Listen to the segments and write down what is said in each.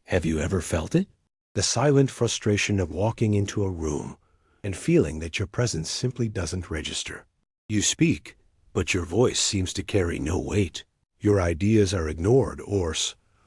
Have you ever felt it? The silent frustration of walking into a room and feeling that your presence simply doesn't register. You speak, but your voice seems to carry no weight. Your ideas are ignored or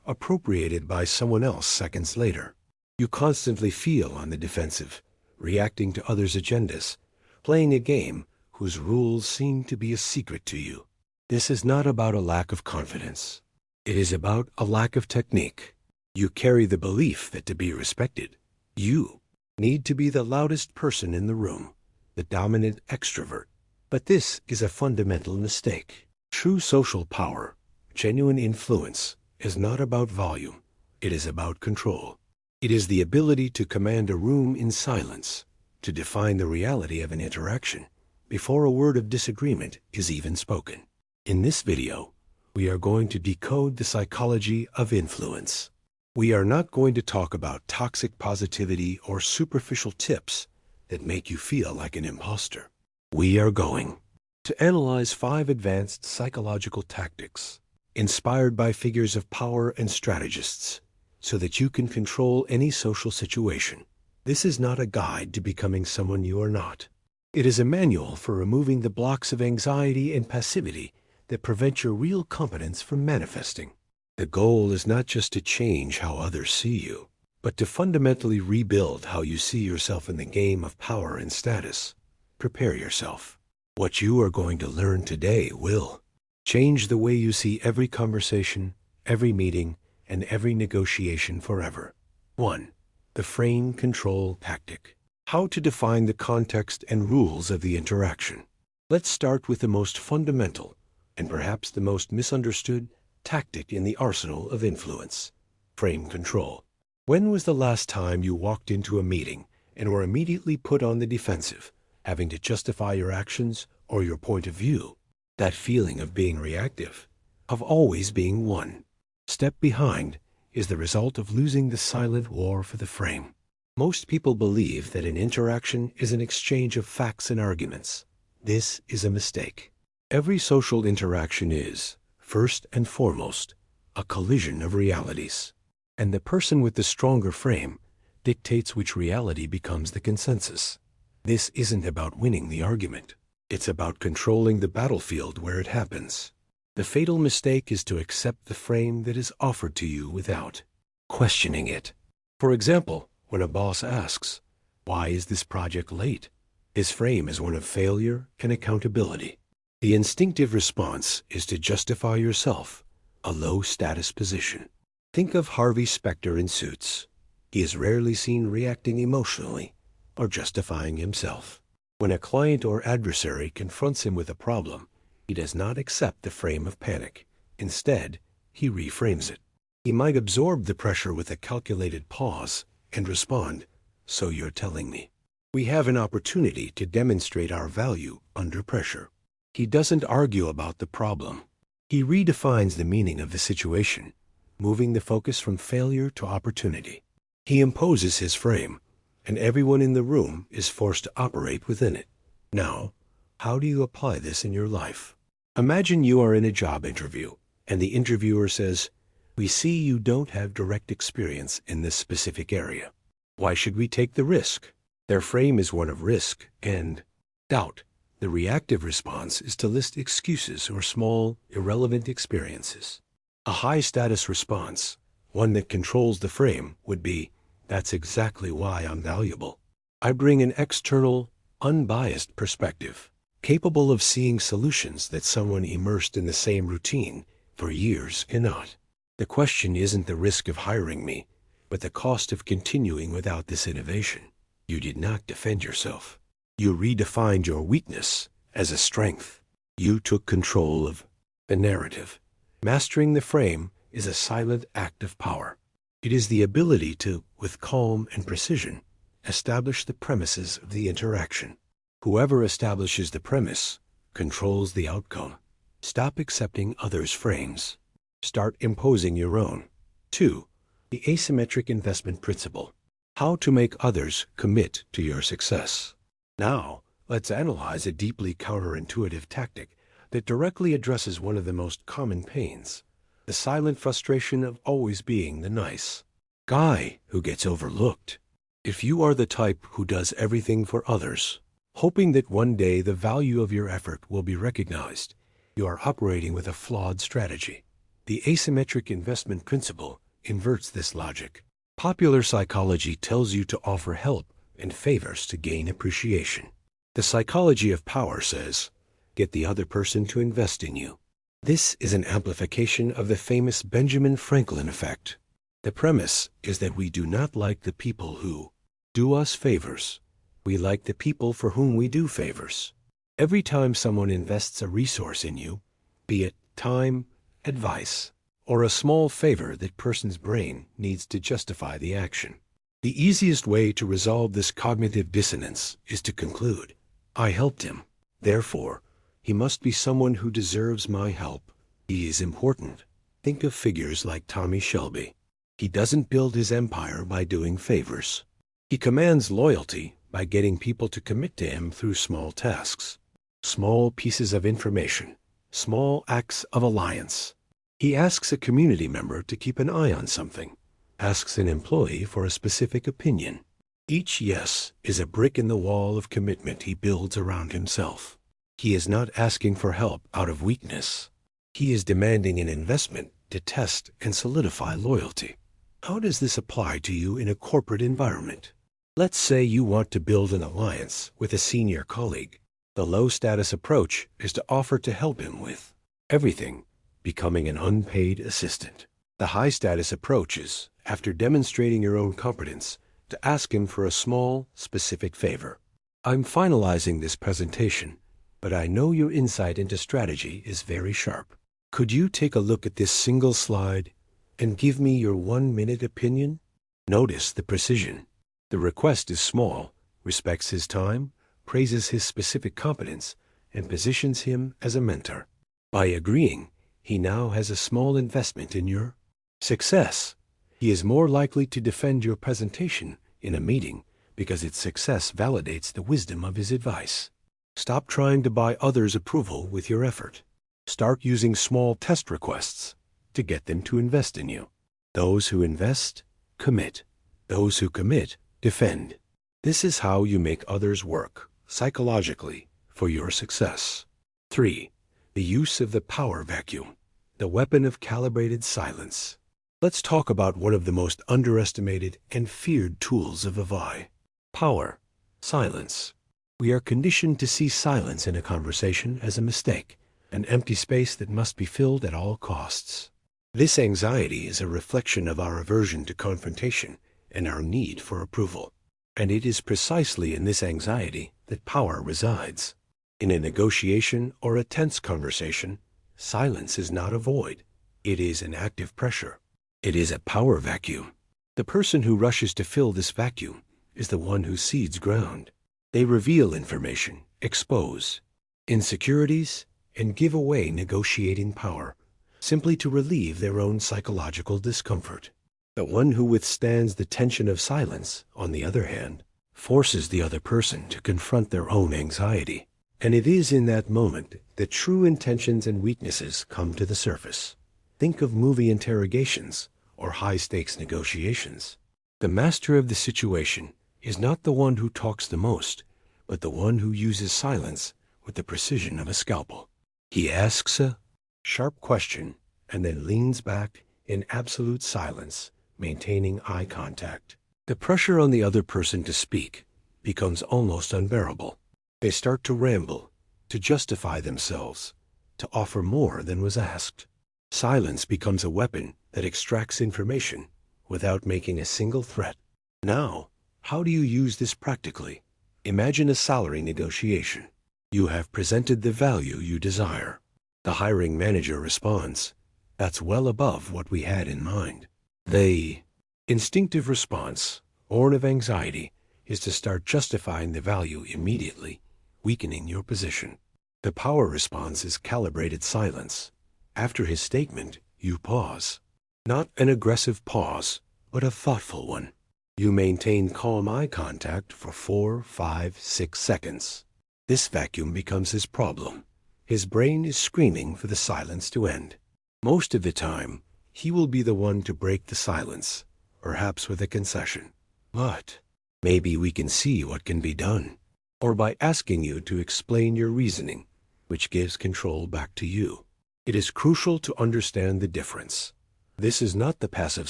appropriated by someone else seconds later. You constantly feel on the defensive, reacting to others' agendas, playing a game whose rules seem to be a secret to you. This is not about a lack of confidence. It is about a lack of technique. You carry the belief that to be respected, you need to be the loudest person in the room, the dominant extrovert. But this is a fundamental mistake. True social power, genuine influence, is not about volume. It is about control. It is the ability to command a room in silence, to define the reality of an interaction before a word of disagreement is even spoken. In this video, we are going to decode the psychology of influence. We are not going to talk about toxic positivity or superficial tips that make you feel like an imposter. We are going to analyze 5 advanced psychological tactics inspired by figures of power and strategists so that you can control any social situation. This is not a guide to becoming someone you are not. It is a manual for removing the blocks of anxiety and passivity that prevent your real competence from manifesting. The goal is not just to change how others see you, but to fundamentally rebuild how you see yourself in the game of power and status. Prepare yourself. What you are going to learn today will change the way you see every conversation, every meeting, and every negotiation forever. 1. The frame control tactic. How to define the context and rules of the interaction. Let's start with the most fundamental, and perhaps the most misunderstood, tactic in the arsenal of influence: frame control. When was the last time you walked into a meeting and were immediately put on the defensive, having to justify your actions or your point of view? That feeling of being reactive, of always being one step behind, is the result of losing the silent war for the frame. Most people believe that an interaction is an exchange of facts and arguments. This is a mistake. Every social interaction is, first and foremost, a collision of realities. And the person with the stronger frame dictates which reality becomes the consensus. This isn't about winning the argument. It's about controlling the battlefield where it happens. The fatal mistake is to accept the frame that is offered to you without questioning it. For example, when a boss asks, "Why is this project late?" his frame is one of failure and accountability. The instinctive response is to justify yourself, a low-status position. Think of Harvey Specter in Suits. He is rarely seen reacting emotionally or justifying himself. When a client or adversary confronts him with a problem, he does not accept the frame of panic. Instead, he reframes it. He might absorb the pressure with a calculated pause and respond, "So you're telling me." We have an opportunity to demonstrate our value under pressure. He doesn't argue about the problem. He redefines the meaning of the situation, moving the focus from failure to opportunity. He imposes his frame, and everyone in the room is forced to operate within it. Now, how do you apply this in your life? Imagine you are in a job interview, and the interviewer says, "We see you don't have direct experience in this specific area. Why should we take the risk?" Their frame is one of risk and doubt. The reactive response is to list excuses or small, irrelevant experiences. A high-status response, one that controls the frame, would be, "That's exactly why I'm valuable. I bring an external, unbiased perspective, capable of seeing solutions that someone immersed in the same routine for years cannot. The question isn't the risk of hiring me, but the cost of continuing without this innovation." You did not defend yourself. You redefined your weakness as a strength. You took control of the narrative. Mastering the frame is a silent act of power. It is the ability to, with calm and precision, establish the premises of the interaction. Whoever establishes the premise controls the outcome. Stop accepting others' frames. Start imposing your own. 2. The asymmetric investment principle. How to make others commit to your success. Now, let's analyze a deeply counterintuitive tactic that directly addresses one of the most common pains: the silent frustration of always being the nice guy who gets overlooked. If you are the type who does everything for others, hoping that one day the value of your effort will be recognized, you are operating with a flawed strategy. The asymmetric investment principle inverts this logic. Popular psychology tells you to offer help and favors to gain appreciation. The psychology of power says, get the other person to invest in you. This is an amplification of the famous Benjamin Franklin effect. The premise is that we do not like the people who do us favors. We like the people for whom we do favors. Every time someone invests a resource in you, be it time, advice, or a small favor, that person's brain needs to justify the action. The easiest way to resolve this cognitive dissonance is to conclude, I helped him. Therefore, he must be someone who deserves my help. He is important. Think of figures like Tommy Shelby. He doesn't build his empire by doing favors. He commands loyalty by getting people to commit to him through small tasks, small pieces of information, small acts of alliance. He asks a community member to keep an eye on something, asks an employee for a specific opinion. Each yes is a brick in the wall of commitment he builds around himself. He is not asking for help out of weakness. He is demanding an investment to test and solidify loyalty. How does this apply to you in a corporate environment? Let's say you want to build an alliance with a senior colleague. The low-status approach is to offer to help him with everything, becoming an unpaid assistant. The high-status approach is, after demonstrating your own competence, to ask him for a small, specific favor. I'm finalizing this presentation, but I know your insight into strategy is very sharp. Could you take a look at this single slide and give me your 1-minute opinion? Notice the precision. The request is small, respects his time, praises his specific competence, and positions him as a mentor. By agreeing, he now has a small investment in your success. He is more likely to defend your presentation in a meeting because its success validates the wisdom of his advice. Stop trying to buy others' approval with your effort. Start using small test requests to get them to invest in you. Those who invest, commit. Those who commit, defend. This is how you make others work, psychologically, for your success. 3. The use of the power vacuum, the weapon of calibrated silence. Let's talk about one of the most underestimated and feared tools of Avai. Power. Silence. We are conditioned to see silence in a conversation as a mistake, an empty space that must be filled at all costs. This anxiety is a reflection of our aversion to confrontation and our need for approval. And it is precisely in this anxiety that power resides. In a negotiation or a tense conversation, silence is not a void. It is an active pressure. It is a power vacuum. The person who rushes to fill this vacuum is the one who cedes ground. They reveal information, expose insecurities, and give away negotiating power, simply to relieve their own psychological discomfort. The one who withstands the tension of silence, on the other hand, forces the other person to confront their own anxiety. And it is in that moment that true intentions and weaknesses come to the surface. Think of movie interrogations or high-stakes negotiations. The master of the situation is not the one who talks the most, but the one who uses silence with the precision of a scalpel. He asks a sharp question and then leans back in absolute silence, maintaining eye contact. The pressure on the other person to speak becomes almost unbearable. They start to ramble, to justify themselves, to offer more than was asked. Silence becomes a weapon that extracts information without making a single threat. Now, how do you use this practically? Imagine a salary negotiation. You have presented the value you desire. The hiring manager responds, "That's well above what we had in mind." The instinctive response, born of anxiety, is to start justifying the value immediately, weakening your position. The power response is calibrated silence. After his statement, you pause. Not an aggressive pause, but a thoughtful one. You maintain calm eye contact for 4, 5, 6 seconds. This vacuum becomes his problem. His brain is screaming for the silence to end. Most of the time, he will be the one to break the silence, perhaps with a concession. But maybe we can see what can be done, or by asking you to explain your reasoning, which gives control back to you. It is crucial to understand the difference. This is not the passive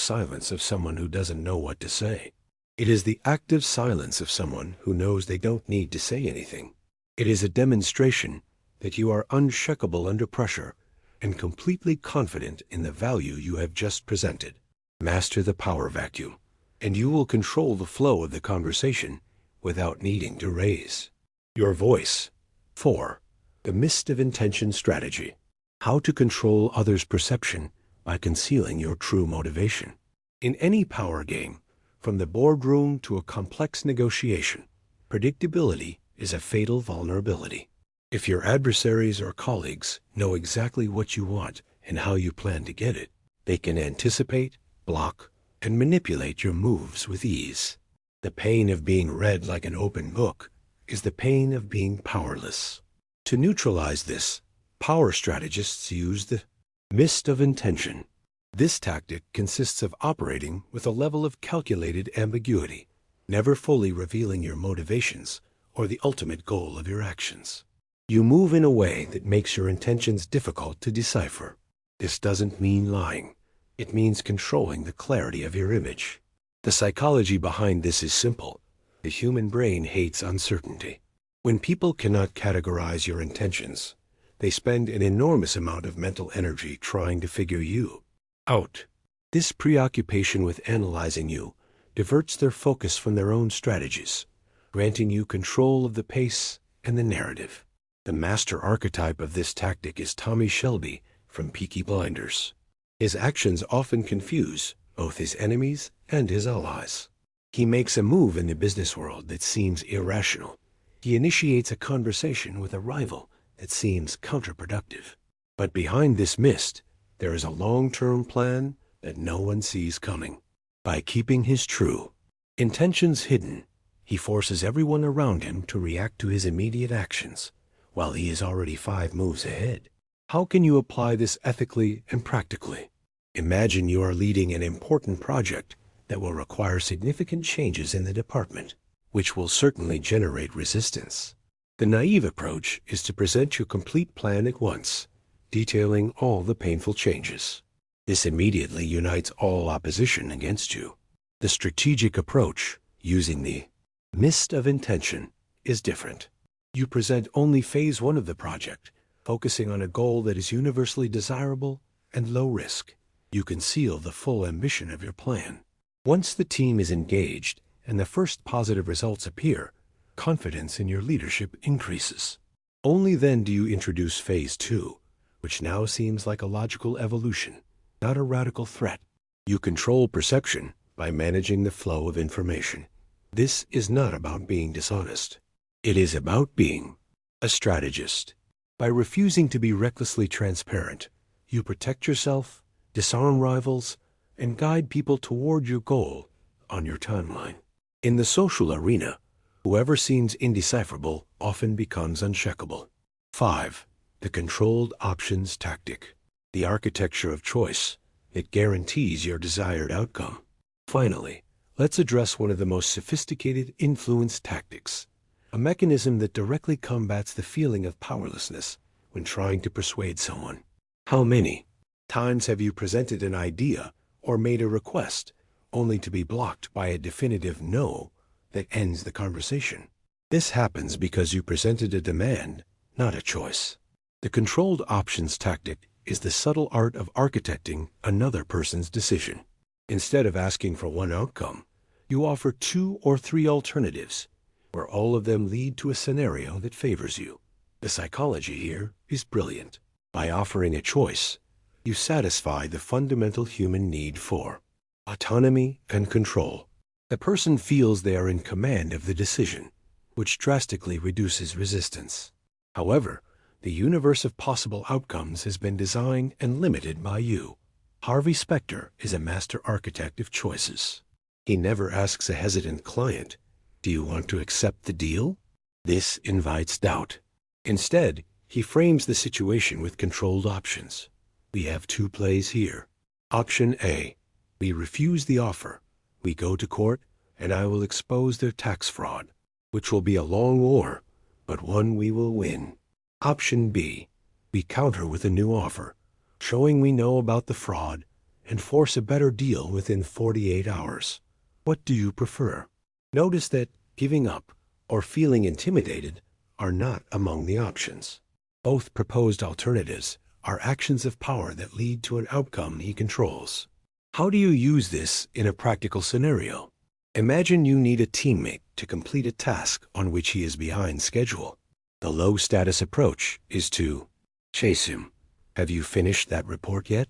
silence of someone who doesn't know what to say. It is the active silence of someone who knows they don't need to say anything. It is a demonstration that you are unshakable under pressure and completely confident in the value you have just presented. Master the power vacuum, and you will control the flow of the conversation without needing to raise your voice. 4. The mist of intention strategy. How to control others' perception by concealing your true motivation. In any power game, from the boardroom to a complex negotiation, predictability is a fatal vulnerability. If your adversaries or colleagues know exactly what you want and how you plan to get it, they can anticipate, block, and manipulate your moves with ease. The pain of being read like an open book is the pain of being powerless. To neutralize this, power strategists use the mist of intention. This tactic consists of operating with a level of calculated ambiguity, never fully revealing your motivations or the ultimate goal of your actions. You move in a way that makes your intentions difficult to decipher. This doesn't mean lying. It means controlling the clarity of your image. The psychology behind this is simple. The human brain hates uncertainty. When people cannot categorize your intentions, they spend an enormous amount of mental energy trying to figure you out. This preoccupation with analyzing you diverts their focus from their own strategies, granting you control of the pace and the narrative. The master archetype of this tactic is Tommy Shelby from Peaky Blinders. His actions often confuse both his enemies and his allies. He makes a move in the business world that seems irrational. He initiates a conversation with a rival that seems counterproductive. But behind this mist, there is a long-term plan that no one sees coming. By keeping his true intentions hidden, he forces everyone around him to react to his immediate actions, while he is already 5 moves ahead. How can you apply this ethically and practically? Imagine you are leading an important project that will require significant changes in the department, which will certainly generate resistance. The naive approach is to present your complete plan at once, detailing all the painful changes. This immediately unites all opposition against you. The strategic approach, using the mist of intention, is different. You present only phase 1 of the project, focusing on a goal that is universally desirable and low risk. You conceal the full ambition of your plan. Once the team is engaged and the first positive results appear, confidence in your leadership increases. Only then do you introduce phase 2, which now seems like a logical evolution, not a radical threat. You control perception by managing the flow of information. This is not about being dishonest. It is about being a strategist. By refusing to be recklessly transparent, you protect yourself, disarm rivals, and guide people toward your goal on your timeline. In the social arena, whoever seems indecipherable often becomes uncheckable. 5. The controlled options tactic. The architecture of choice that guarantees your desired outcome. Finally, let's address one of the most sophisticated influence tactics, a mechanism that directly combats the feeling of powerlessness when trying to persuade someone. How many times have you presented an idea or made a request only to be blocked by a definitive no that ends the conversation? This happens because you presented a demand, not a choice. The controlled options tactic is the subtle art of architecting another person's decision. Instead of asking for one outcome, you offer 2 or 3 alternatives, where all of them lead to a scenario that favors you. The psychology here is brilliant. By offering a choice, you satisfy the fundamental human need for autonomy and control. The person feels they are in command of the decision, which drastically reduces resistance. However, the universe of possible outcomes has been designed and limited by you. Harvey Specter is a master architect of choices. He never asks a hesitant client, "Do you want to accept the deal?" This invites doubt. Instead, he frames the situation with controlled options. We have 2 plays here. Option A: we refuse the offer, We go to court, and I will expose their tax fraud, which will be a long war, but one we will win. Option B. We counter with a new offer, showing we know about the fraud, and force a better deal within 48 hours. What do you prefer? Notice that giving up or feeling intimidated are not among the options. Both proposed alternatives are actions of power that lead to an outcome he controls. How do you use this in a practical scenario? Imagine you need a teammate to complete a task on which he is behind schedule. The low-status approach is to chase him. Have you finished that report yet?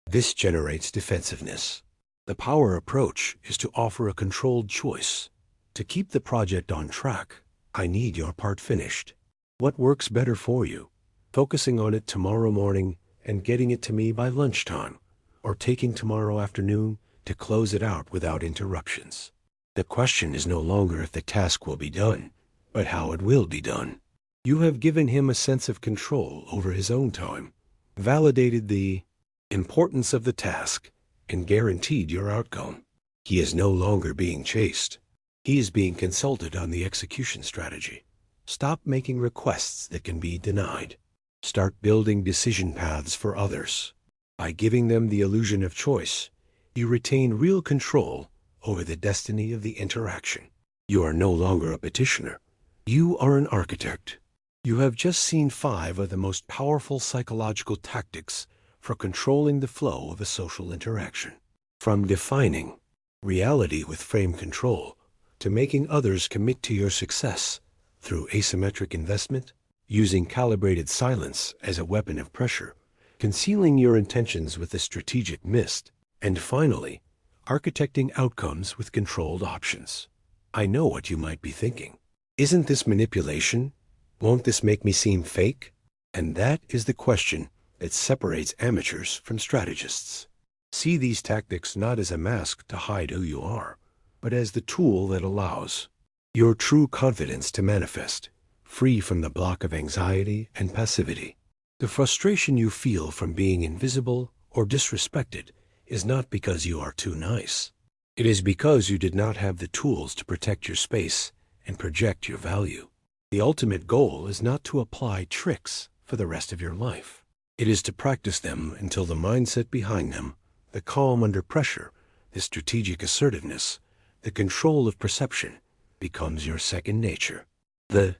This generates defensiveness. The power approach is to offer a controlled choice. To keep the project on track, I need your part finished. What works better for you? Focusing on it tomorrow morning and getting it to me by lunchtime, or taking tomorrow afternoon to close it out without interruptions. The question is no longer if the task will be done, but how it will be done. You have given him a sense of control over his own time, validated the importance of the task, and guaranteed your outcome. He is no longer being chased. He is being consulted on the execution strategy. Stop making requests that can be denied. Start building decision paths for others. By giving them the illusion of choice, you retain real control over the destiny of the interaction. You are no longer a petitioner. You are an architect. You have just seen 5 of the most powerful psychological tactics for controlling the flow of a social interaction. From defining reality with frame control to making others commit to your success through asymmetric investment, using calibrated silence as a weapon of pressure, concealing your intentions with a strategic mist, and finally, architecting outcomes with controlled options. I know what you might be thinking. Isn't this manipulation? Won't this make me seem fake? And that is the question that separates amateurs from strategists. See these tactics not as a mask to hide who you are, but as the tool that allows your true confidence to manifest, free from the block of anxiety and passivity. The frustration you feel from being invisible or disrespected is not because you are too nice. It is because you did not have the tools to protect your space and project your value. The ultimate goal is not to apply tricks for the rest of your life. It is to practice them until the mindset behind them, the calm under pressure, the strategic assertiveness, the control of perception, becomes your second nature. The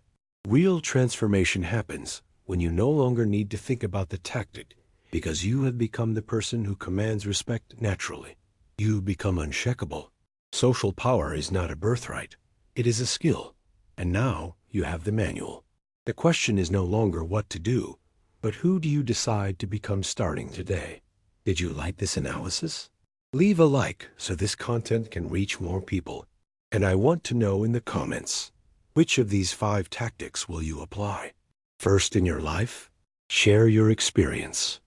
real transformation happens when you no longer need to think about the tactic because you have become the person who commands respect naturally. You become unshakable. Social power is not a birthright. It is a skill. And now you have the manual. The question is no longer what to do, but who do you decide to become starting today? Did you like this analysis? Leave a like so this content can reach more people. And I want to know in the comments, which of these 5 tactics will you apply? First in your life, share your experience.